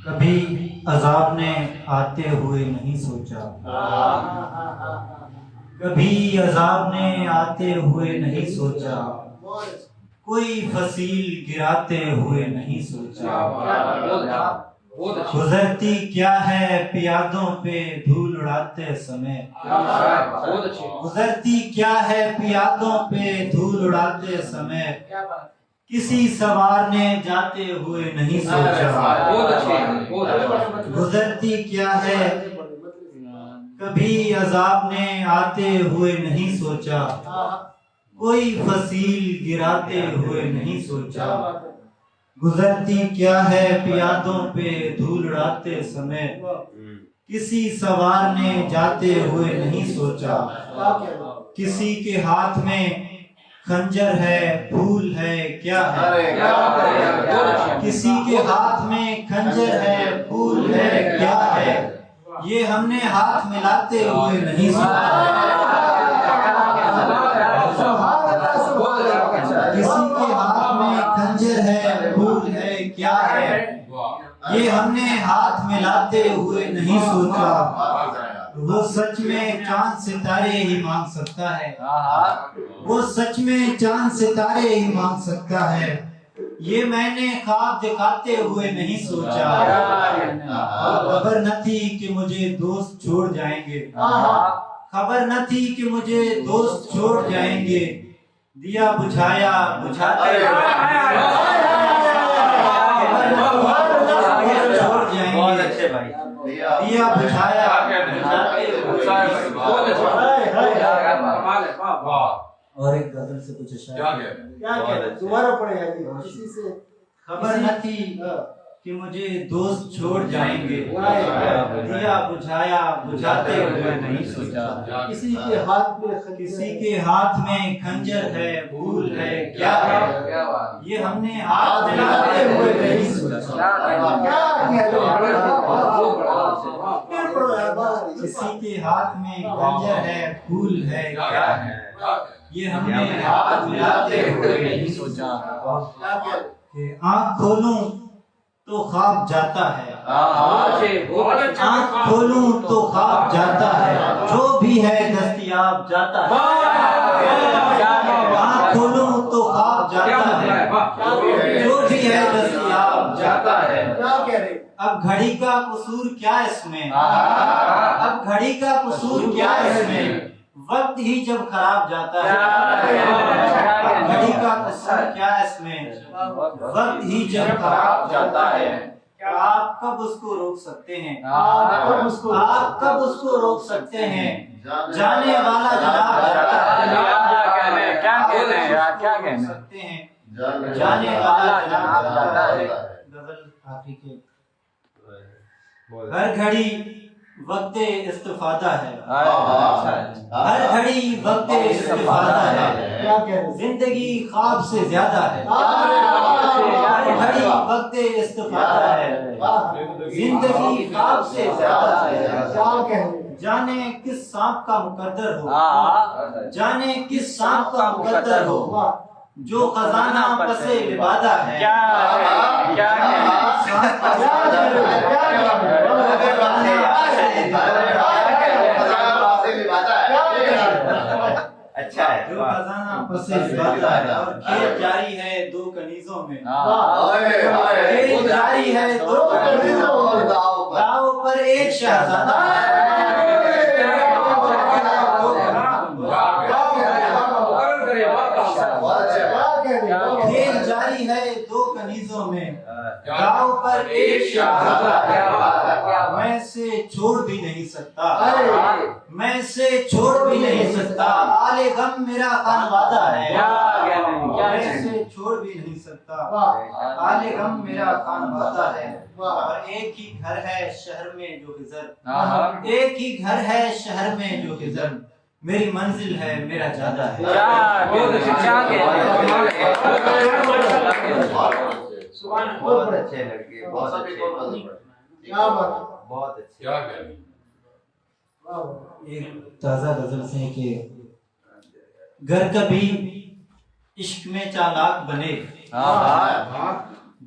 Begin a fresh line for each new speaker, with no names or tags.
کبھی عذاب نے آتے ہوئے نہیں سوچا، کبھی عذاب نے آتے ہوئے نہیں سوچا، کوئی فصیل گراتے ہوئے نہیں سوچا، گزرتی کیا ہے پیادوں پہ دھول اڑاتے سمے، گزرتی کیا ہے پیادوں پہ دھول اڑاتے سمے، کسی سوار نے جاتے ہوئے نہیں سوچا، گزرتی کیا ہے کبھی عذاب نے آتے ہوئے نہیں سوچا، کوئی فصیل گراتے ہوئے نہیں سوچا، گزرتی کیا ہے پیادوں پہ دھول اڑاتے سمے، کسی سوار نے جاتے ہوئے نہیں سوچا، کسی کے ہاتھ میں خنجر ہے پھول ہے کیا ہے، کسی کے ہاتھ میں خنجر ہے پھول ہے کیا ہے، یہ ہم نے ہاتھ ملاتے ہوئے نہیں سوچا، کسی کے ہاتھ میں خنجر ہے پھول ہے کیا ہے، یہ ہم نے ہاتھ ملاتے ہوئے نہیں سوچا، وہ سچ میں چاند ستارے ہی مانگ سکتا ہے، وہ سچ میں چاند ستارے ہی مانگ سکتا ہے، یہ میں نے خواب دکھاتے ہوئے نہیں سوچا، خبر نہ تھی کہ مجھے دوست چھوڑ جائیں گے، خبر نہ تھی کہ مجھے دوست چھوڑ جائیں گے، دیا بجھایا بجھاتے چھوڑ جائیں گے، دیا بجھایا اور ایک غزل سے کچھ اشعار
دوبارہ پڑھے گا کسی سے
خبر نہ تھی کہ مجھے دوست چھوڑ جائیں گے، دیا بجھایا بجھاتے ہوئے نہیں سوچا،
کسی کے ہاتھ میں
کسی کے ہاتھ میں خنجر ہے پھول ہے کیا ہے، یہ ہم نے ہاتھ ملاتے ہوئے نہیں سوچا، کسی کے ہاتھ میں خنجر ہے پھول ہے کیا ہے، یہ ہم نے ہاتھ ملاتے ہوئے نہیں سوچا، کہ آنکھ کھولوں تو خواب جاتا ہے، آنکھ کھولوں تو خواب جاتا ہے، جو بھی ہے دستیاب جاتا ہے، آنکھ کھولوں تو خواب جاتا ہے، جو بھی ہے دستیاب جاتا ہے، اب گھڑی کا قصور کیا اس میں، اب گھڑی کا قصور کیا اس میں، وقت ہی جب خراب جاتا ہے، گھڑی کا قصور کیا اس میں، وقت ہی جب خراب جاتا ہے، آپ کب اس کو روک سکتے ہیں، آپ کب اس کو روک سکتے ہیں، جانے والا جناب جاتا ہے، کیا کہہ سکتے ہیں، جانے والا جناب جاتا ہے، غزل آخری کے ہر گھڑی وقت استفادہ ہے، ہر گھڑی وقت استفادہ ہے، زندگی خواب سے زیادہ ہے، ہر گھڑی وقت استفادہ ہے، زندگی خواب سے زیادہ ہے، جانے کس سانپ کا مقدر ہو، جانے کس سانپ کا مقدر ہو، جو خزانہ پسے لبادہ ہے،
اچھا ہے،
جو خزانہ پسے لبادہ ہے، اور کھیل جاری ہے دو کنیزوں میں، کھیل جاری ہے دو کنیزوں میں، داؤ پر ایک شہزادہ کھیل جاری ہے دو کنیزوں میں، داؤ پر ایک شہزادہ ہے، میں سے چھوڑ بھی نہیں سکتا، میں سے چھوڑ بھی نہیں سکتا، آل غم میرا خانوادہ ہے، میں سے چھوڑ بھی نہیں سکتا، آل غم میرا خانوادہ ہے، اور ایک ہی گھر ہے شہر میں جو خضر، ایک ہی گھر ہے شہر میں جو خضر، میری منزل ہے میرا جادہ ہے،
بہت اچھے لڑکے، بہت اچھے، بہت اچھے،
ایک تازہ غزل سے کہ گر کبھی عشق میں چالاک بنے،